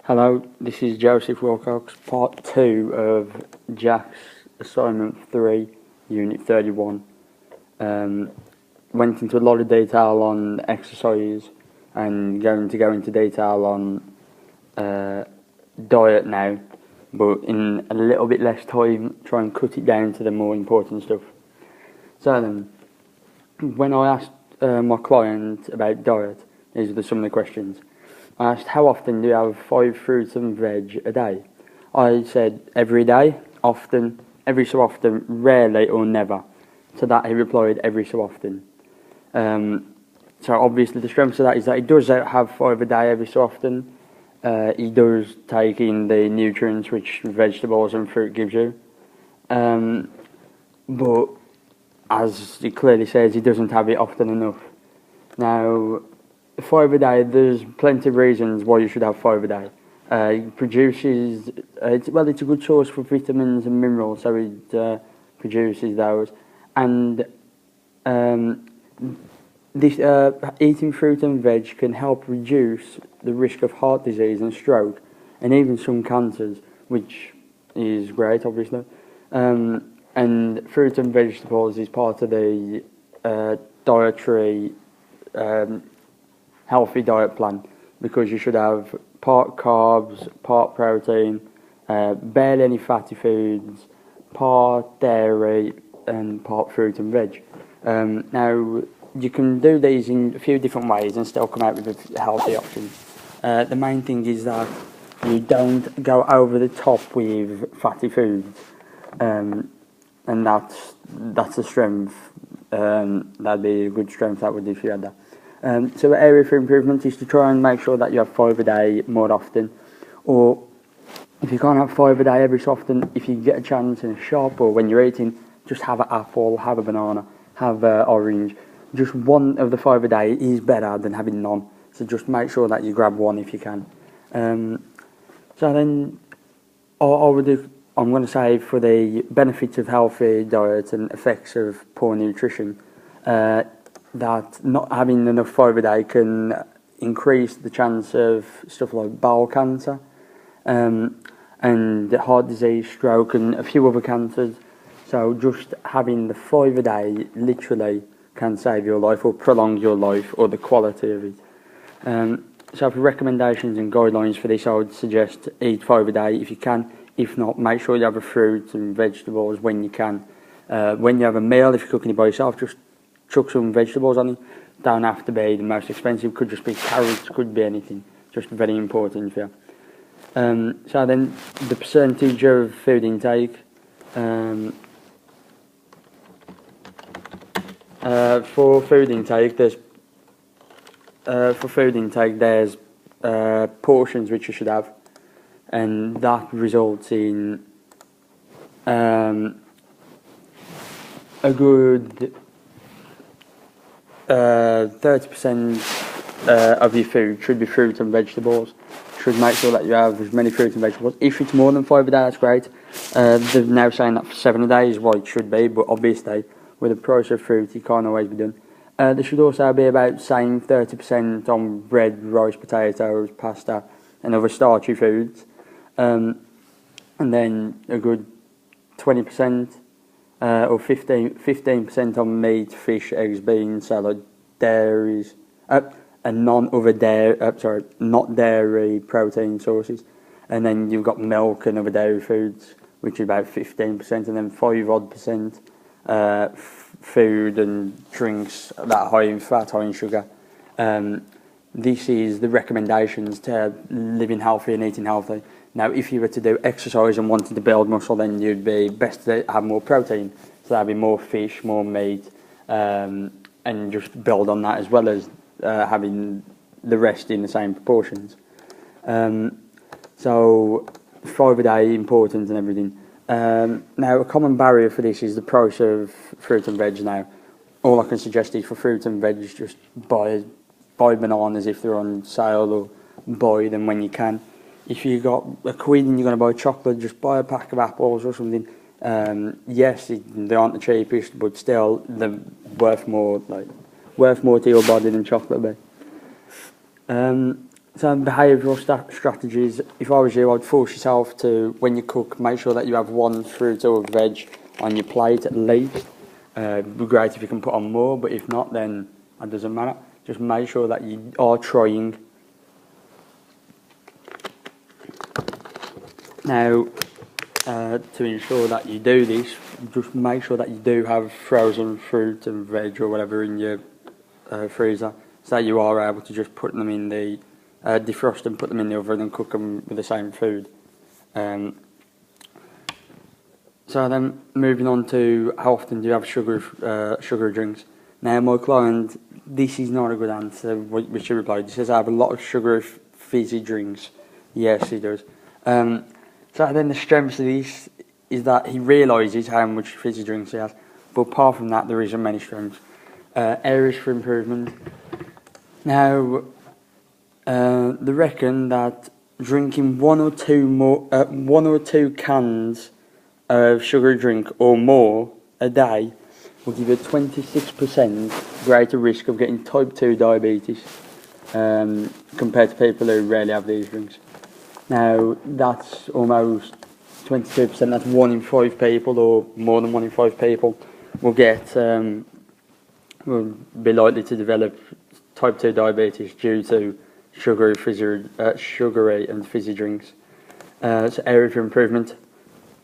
Hello, this is Joseph Wilcox, part 2 of Jack's assignment 3, unit 31. Went into a lot of detail on exercise and going to go into detail on diet now, but in a little bit less time, try and cut it down to the more important stuff. So then, when I asked my client about diet, these are some of the questions. I asked, how often do you have 5 fruits and veg a day? I said, every day, often, every so often, rarely or never. To that he replied, every so often. So obviously the strength of that is that he does have 5 a day every so often. He does take in the nutrients which vegetables and fruit gives you. But as he clearly says, he doesn't have it often enough. Now, 5 a day, there's plenty of reasons why you should have 5 a day. It produces, it's a good source for vitamins and minerals, so it produces those. And eating fruit and veg can help reduce the risk of heart disease and stroke, and even some cancers, which is great, obviously. And fruit and vegetables is part of the dietary healthy diet plan, because you should have part carbs, part protein, barely any fatty foods, part dairy, and part fruit and veg. Now, you can do these in a few different ways and still come out with a healthy option. The main thing is that you don't go over the top with fatty foods, and that's a strength. That'd be a good strength, that would, if you had that. So the area for improvement is to try and make sure that you have 5 a day more often, or if you can't have 5 a day every so often, if you get a chance in a shop or when you're eating, just have an apple, have a banana, have an orange. Just one of the 5 a day is better than having none, so just make sure that you grab one if you can. So then I'm going to say, for the benefits of healthy diet and effects of poor nutrition, that not having enough 5 a day can increase the chance of stuff like bowel cancer, and heart disease, stroke, and a few other cancers. So just having the 5 a day literally can save your life or prolong your life or the quality of it. So for recommendations and guidelines for this, I would suggest eat 5 a day if you can. If not, make sure you have a fruit and vegetables when you can. When you have a meal, if you're cooking it by yourself, just chuck some vegetables on it. Don't have to be the most expensive, could just be carrots, could be anything. Just very important for you. So then, the percentage of food intake. For food intake, there's portions which you should have, and that results in a good 30% of your food should be fruit and vegetables. Should make sure that you have as many fruit and vegetables. If it's more than 5 a day, that's great. They're now saying that for 7 a day is what it should be, but obviously with the price of fruit it can't always be done. There should also be about, saying, 30% on bread, rice, potatoes, pasta and other starchy foods, and then a good 20% or 15% on meat, fish, eggs, beans, salad, dairies, and not dairy protein sources. And then you've got milk and other dairy foods, which is about 15%, and then 5% food and drinks that are high in fat, high in sugar. This is the recommendations to living healthy and eating healthy. Now, if you were to do exercise and wanted to build muscle, then you'd be best to have more protein. So that'd be more fish, more meat, and just build on that, as well as having the rest in the same proportions. So 5 a day, important and everything. Now, a common barrier for this is the price of fruit and veg. Now, all I can suggest is, for fruit and veg, just buy bananas if they're on sale, or buy them when you can. If you got a quid and you're going to buy chocolate, just buy a pack of apples or something. Yes, they aren't the cheapest, but still they're worth more to your body than chocolate be. So behavioural strategies, if I was you, I'd force yourself to, when you cook, make sure that you have one fruit or veg on your plate at least. It'd be great if you can put on more, but if not, then it doesn't matter. Just make sure that you are trying. Now, to ensure that you do this, just make sure that you do have frozen fruit and veg or whatever in your freezer, so that you are able to just put them in the defrost and put them in the oven and cook them with the same food. So then, moving on to how often do you have sugary drinks? Now, my client, this is not a good answer, which she replied. He says, I have a lot of sugary fizzy drinks. Yes, he does. So then the strength of this is that he realises how much fizzy drinks he has, but apart from that, there isn't many strengths. Areas for improvement. Now, they reckon that drinking one or two cans of sugary drink or more a day will give you a 26% greater risk of getting type 2 diabetes compared to people who rarely have these drinks. Now, that's almost 22%, that's 1 in 5 people, or more than 1 in 5 people, will be likely to develop type 2 diabetes due to sugary and fizzy drinks. So area for improvement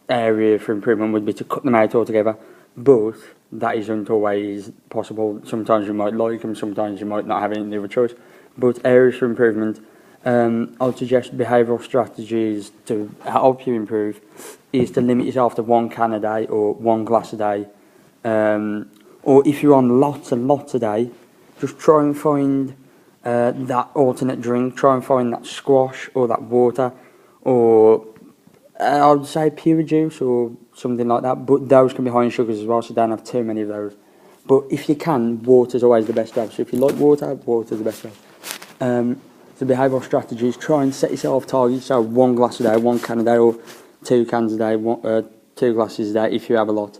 would be to cut them out altogether, but that isn't always possible. Sometimes you might like them, sometimes you might not have any other choice. But areas for improvement, I would suggest behavioural strategies to help you improve is to limit yourself to 1 can a day or 1 glass a day. Or if you're on lots and lots a day, just try and find that alternate drink. Try and find that squash or that water, or I would say pure juice or something like that. But those can be high in sugars as well, so don't have too many of those. But if you can, water's always the best to have. So if you like water, water's the best to have. So behavioural strategies, try and set yourself targets. So 1 glass a day, 1 can a day, or 2 cans a day, 2 glasses a day if you have a lot.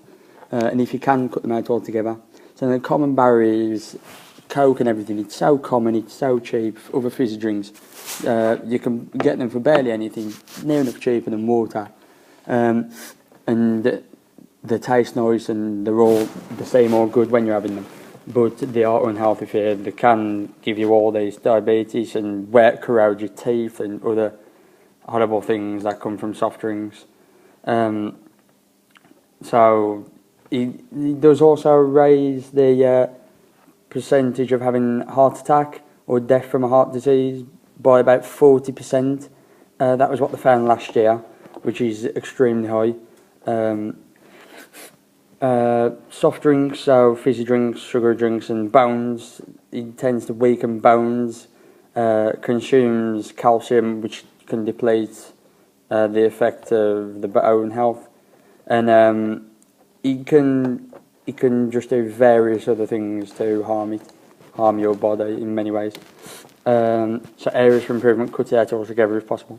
And if you can, cut them out altogether. So the common barriers, Coke and everything, it's so common, it's so cheap. Other fizzy drinks, you can get them for barely anything, near enough cheaper than water. And they taste nice and they're all the same or good when you're having them. But they are unhealthy for you. They can give you all these diabetes and corrode your teeth and other horrible things that come from soft drinks. So it does also raise the percentage of having heart attack or death from a heart disease by about 40%. That was what they found last year, which is extremely high. Soft drinks, so fizzy drinks, sugar drinks and bones, it tends to weaken bones, consumes calcium, which can deplete the effect of the bone health, and it can just do various other things to harm your body in many ways. So areas for improvement, cut it out altogether if possible.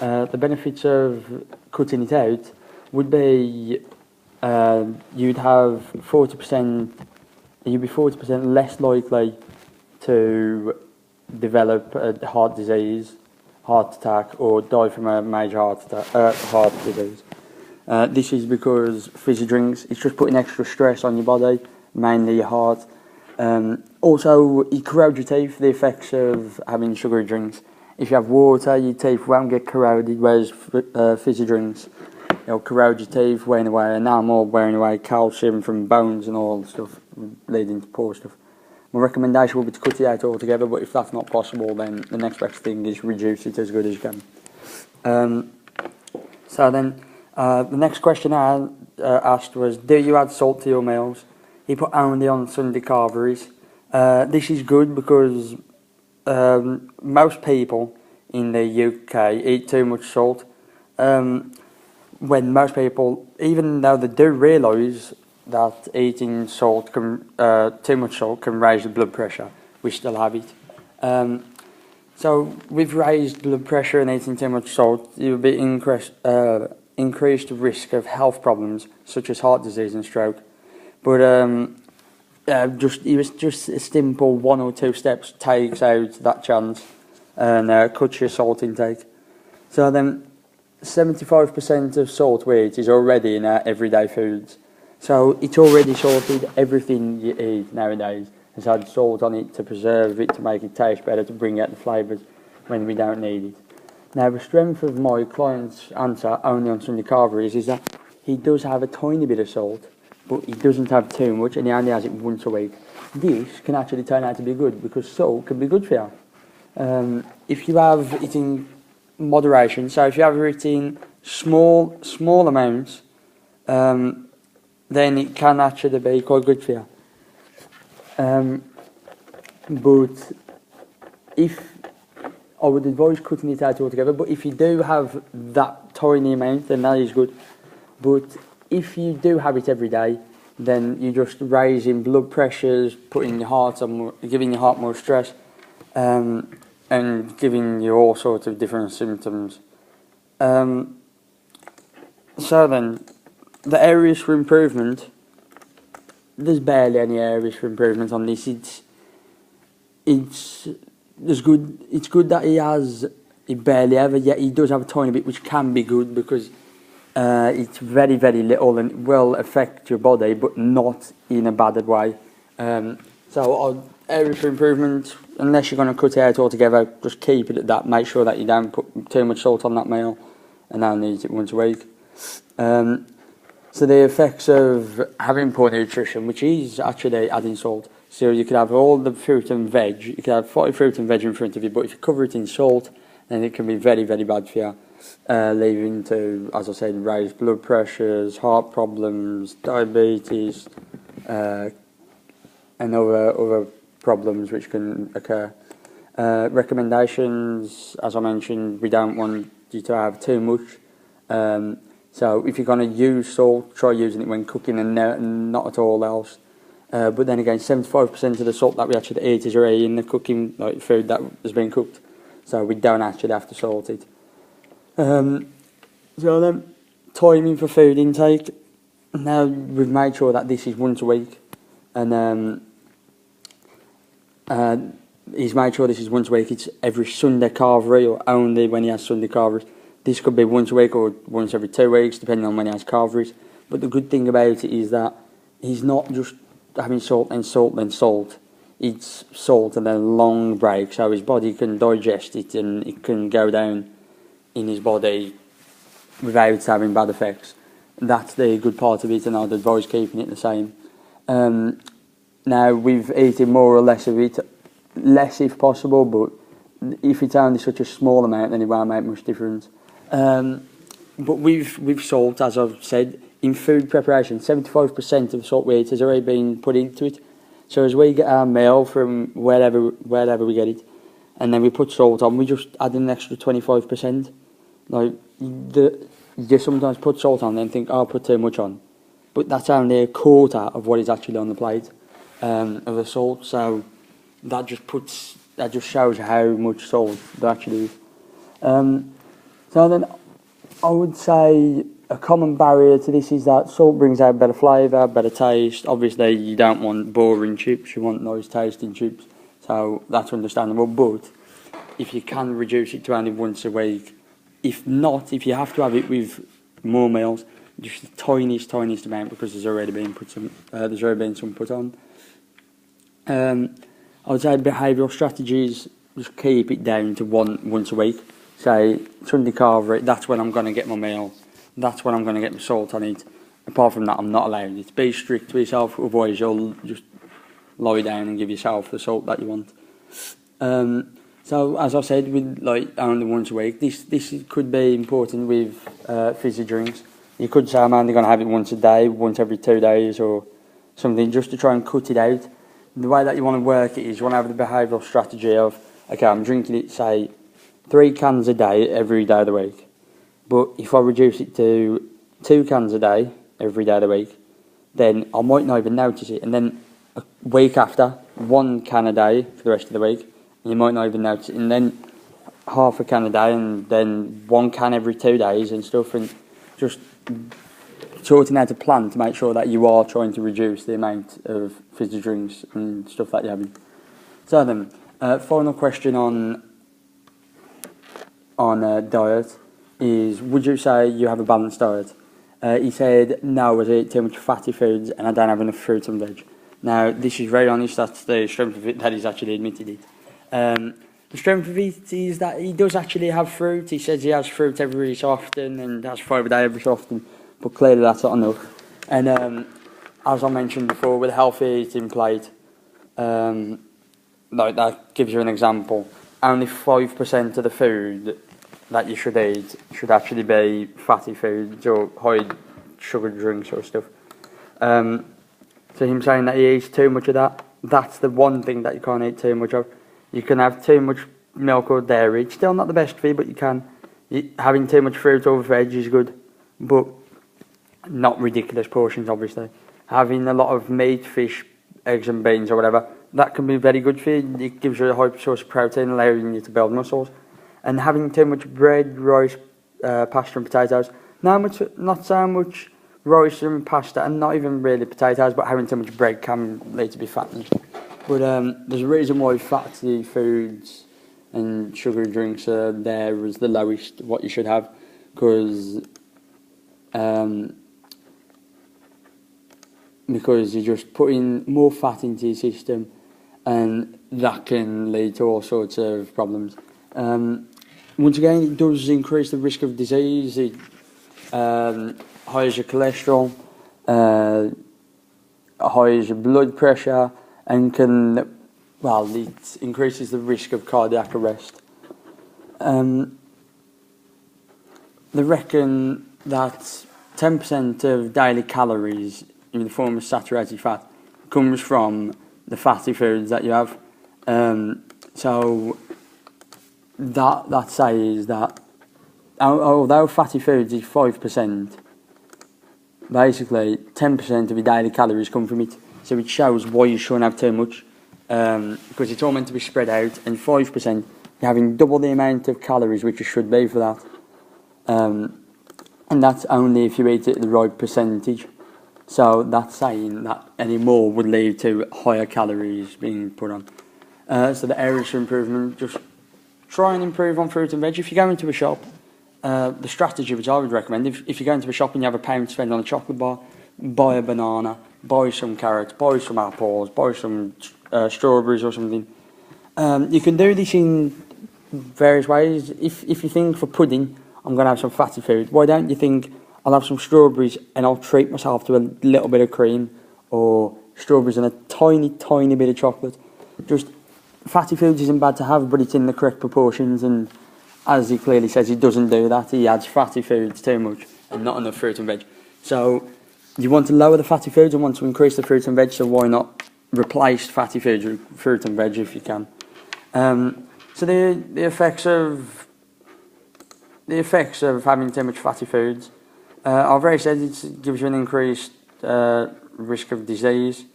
The benefits of cutting it out would be you'd be 40% less likely to develop a heart disease, heart attack, or die from a major heart disease. This is because fizzy drinks, it's just putting extra stress on your body, mainly your heart. Also, it corrodes your teeth, the effects of having sugary drinks. If you have water, your teeth won't get corroded, whereas fizzy drinks, it'll corrode your teeth, wearing away enamel, wearing away calcium from bones and all stuff, leading to poor stuff. My recommendation would be to cut it out altogether, but if that's not possible, then the next best thing is reduce it as good as you can. So then, the next question I asked was, do you add salt to your meals? He put only on Sunday carveries. This is good because most people in the UK eat too much salt. When most people, even though they do realise that eating too much salt can raise the blood pressure, we still have it. So with raised blood pressure and eating too much salt, you'll be increased risk of health problems such as heart disease and stroke. But it was just a simple 1 or 2 steps takes out that chance. and cuts your salt intake. So then 75% of salt we eat is already in our everyday foods. So it's already salted. Everything you eat nowadays has had salt on it to preserve it, to make it taste better, to bring out the flavours when we don't need it. Now, the strength of my client's answer only on Sunday carveries is that he does have a tiny bit of salt, but he doesn't have too much, and he only has it once a week. This can actually turn out to be good, because salt can be good for you. If you have it in moderation, so if you have it in small amounts, then it can actually be quite good for you. But if I would advise cutting it out altogether, but if you do have that tiny amount, then that is good. But if you do have it every day, then you're just raising blood pressures, putting your heart on more, giving your heart more stress, and giving you all sorts of different symptoms. So then, the areas for improvement, there's barely any areas for improvement on this. It's good that he barely ever, yet he does have a tiny bit, which can be good, because it's very, very little and it will affect your body, but not in a bad way. So areas for improvement, unless you're going to cut it out altogether, just keep it at that. Make sure that you don't put too much salt on that meal, and only eat it once a week. So the effects of having poor nutrition, which is actually adding salt. So you could have all the fruit and veg, you could have 40 fruit and veg in front of you, but if you cover it in salt, then it can be very, very bad for you, leading to, as I said, raised blood pressures, heart problems, diabetes, and other problems which can occur. Recommendations, as I mentioned, we don't want you to have too much. So if you're going to use salt, try using it when cooking and not at all else. But then again, 75% of the salt that we actually eat is already in the cooking, like food that has been cooked. So we don't actually have to salt it. So then, timing for food intake. Now we've made sure that this is once a week, and he's made sure this is once a week. It's every Sunday carvery, or only when he has Sunday carveries. This could be once a week or once every 2 weeks, depending on when he has carveries. But the good thing about it is that he's not just having salt and salt and salt. It's salt and then a long break, so his body can digest it and it can go down in his body without having bad effects. That's the good part of it, and I'd advise keeping it the same. Now, we've eaten more or less of it, less if possible, but if it's only such a small amount, then it won't make much difference. But with salt, as I've said, in food preparation, 75% of the salt we eat has already been put into it. So as we get our meal from wherever we get it, and then we put salt on, we just add an extra 25%. Like, you sometimes put salt on and think, oh, I'll put too much on. But that's only a quarter of what is actually on the plate of the salt. So that just shows how much salt there actually is. So then I would say a common barrier to this is that salt brings out better flavour, better taste. Obviously, you don't want boring chips, you want nice tasting chips, so that's understandable. But if you can reduce it to only once a week, if you have to have it with more meals, just the tiniest amount, because there's already been some put on. I would say behavioural strategies, just keep it down to once a week. Say Sunday carvery, that's when I'm going to get my meal. That's when I'm going to get my salt on it. Apart from that, I'm not allowed it. Be strict with yourself, otherwise you'll just lie down and give yourself the salt that you want. So as I said, with like only once a week, this could be important with fizzy drinks. You could say I'm only going to have it once a day, once every 2 days or something, just to try and cut it out. The way that you want to work it is you want to have the behavioural strategy of, okay, I'm drinking it, say, 3 cans a day every day of the week. But if I reduce it to 2 cans a day every day of the week, then I might not even notice it. And then a week after, 1 can a day for the rest of the week, and you might not even notice it. And then half a can a day, and then 1 can every 2 days and stuff. And just sorting out a plan to make sure that you are trying to reduce the amount of fizzy drinks and stuff that you're having. So then, final question on on a diet is, would you say you have a balanced diet? He said, no, I eat too much fatty foods and I don't have enough fruit and veg. Now, this is very honest, that's the strength of it, that he's actually admitted it. The strength of it is that he does actually have fruit. He says he has fruit every so often and has fibre a day every so often, but clearly that's not enough. And as I mentioned before, with a healthy eating plate, like that gives you an example, only 5% of the food that you should eat should actually be fatty foods or high sugar drinks or stuff. So him saying that he eats too much of that, that's the one thing that you can't eat too much of. You can have too much milk or dairy, it's still not the best for you, but you can. Having too much fruit or veg is good, but not ridiculous portions, obviously. Having a lot of meat, fish, eggs and beans or whatever, that can be very good for you. It gives you a high source of protein, allowing you to build muscles. And having too much bread, rice, pasta and potatoes, not so much rice and pasta, and not even really potatoes, but having too much bread can lead to be fattening. But there's a reason why fatty foods and sugary drinks are there as the lowest what you should have, because you're just putting more fat into your system, and that can lead to all sorts of problems. Once again, it does increase the risk of disease. It highes your cholesterol, highes your blood pressure, and it increases the risk of cardiac arrest. They reckon that 10% of daily calories in the form of saturated fat comes from the fatty foods that you have. So that says that although fatty foods is 5%, basically 10% of your daily calories come from it. So it shows why you shouldn't have too much, because it's all meant to be spread out, and 5%, you're having double the amount of calories which you should be for that. And that's only if you eat it at the right percentage. So that's saying that any more would lead to higher calories being put on. So the areas for improvement, just try and improve on fruit and veg. If you go into a shop, the strategy which I would recommend, if you go into a shop and you have £1 to spend on a chocolate bar, buy a banana, buy some carrots, buy some apples, buy some strawberries or something. You can do this in various ways. If you think for pudding, I'm going to have some fatty food, why don't you think I'll have some strawberries and I'll treat myself to a little bit of cream, or strawberries and a tiny, tiny bit of chocolate. Just fatty foods isn't bad to have, but it's in the correct proportions, and as he clearly says, he doesn't do that. He adds fatty foods too much and not enough fruit and veg. So you want to lower the fatty foods and want to increase the fruit and veg, so why not replace fatty foods with fruit and veg if you can. So the effects of having too much fatty foods, I've already said it gives you an increased risk of disease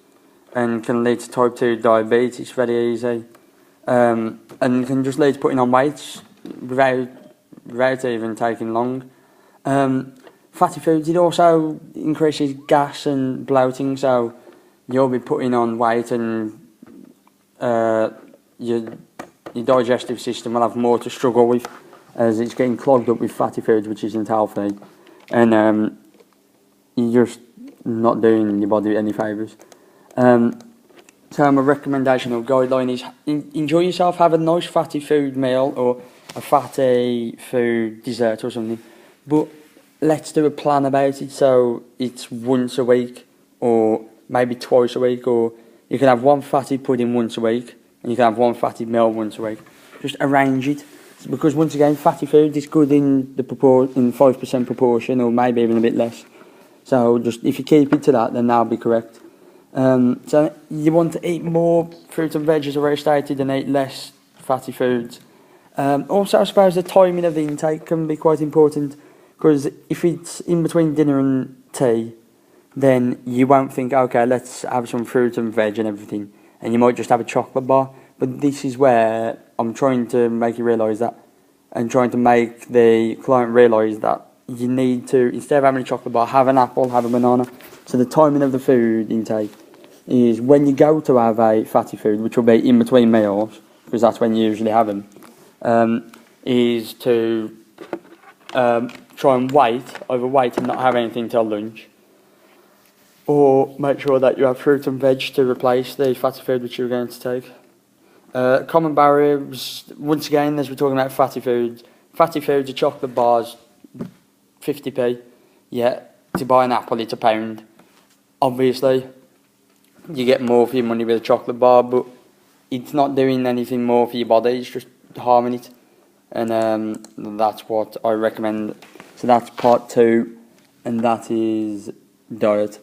and can lead to type 2 diabetes very easy, and can just lead to putting on weight without even taking long. Fatty foods, it also increases gas and bloating, so you'll be putting on weight, and your digestive system will have more to struggle with, as it's getting clogged up with fatty foods, which isn't healthy, and you're just not doing your body any favours. So my recommendation or guideline is enjoy yourself, have a nice fatty food meal or a fatty food dessert or something, but let's do a plan about it, so it's once a week or maybe twice a week, or you can have one fatty pudding once a week and you can have one fatty meal once a week. Just arrange it, because once again, fatty food is good in the 5% proportion, or maybe even a bit less. So just if you keep it to that, then that'll be correct. So you want to eat more fruit and veg, as I already stated, and eat less fatty foods. Also, I suppose the timing of the intake can be quite important, because if it's in between dinner and tea, then you won't think, okay, let's have some fruit and veg and everything, and you might just have a chocolate bar. But this is where I'm trying to make you realise that, and trying to make the client realise that you need to, instead of having a chocolate bar, have an apple, have a banana. So the timing of the food intake is when you go to have a fatty food, which will be in between meals, because that's when you usually have them. is to try and overweight and not have anything till lunch. Or make sure that you have fruit and veg to replace the fatty food which you're going to take. Common barriers, once again, as we're talking about fatty foods, are chocolate bars, 50p. Yeah, to buy an apple, it's £1. Obviously, you get more for your money with a chocolate bar, but it's not doing anything more for your body, it's just harming it. And that's what I recommend. So that's part 2, and that is diet.